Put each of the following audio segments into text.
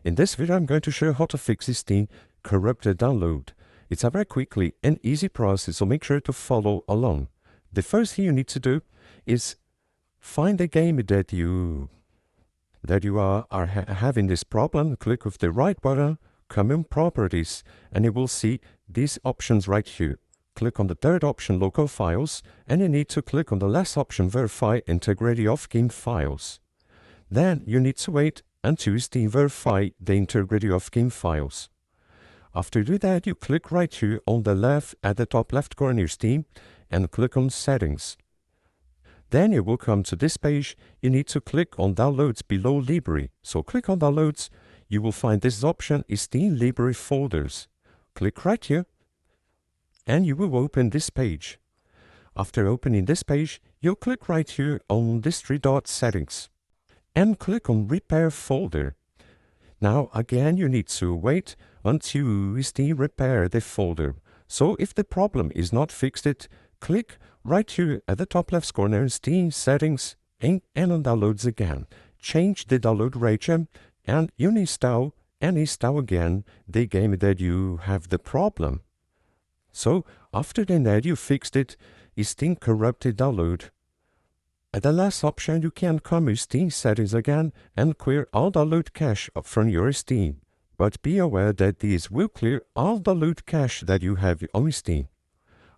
In this video, I'm going to show you how to fix the Steam corrupted download. It's a very quickly and easy process, so make sure to follow along. The first thing you need to do is find the game that you are having this problem. Click with the right button, Common Properties, and you will see these options right here. Click on the third option, Local Files, and you need to click on the last option, Verify Integrity of Game Files. Then you need to wait until Steam verify the integrity of game files. After you do that, you click right here on the left at the top left corner of Steam and click on Settings. Then you will come to this page. You need to click on Downloads below Library. So click on Downloads. You will find this option is Steam Library Folders. Click right here and you will open this page. After opening this page, you'll click right here on this three-dot Settings and click on Repair Folder. Now again, you need to wait until Steam repair the folder. So if the problem is not fixed, click right here at the top left corner, Steam Settings, and on Downloads again. Change the download region and uninstall and install again the game that you have the problem. So after that you fixed it, Steam corrupted download. At the last option, you can come to Steam Settings again and clear all download cache from your Steam. But be aware that this will clear all download cache that you have on Steam.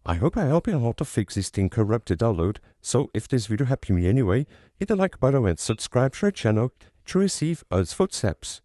I hope I helped you how to fix this Steam corrupted download. So if this video helped me anyway, hit the like button and subscribe to our channel to receive us footsteps.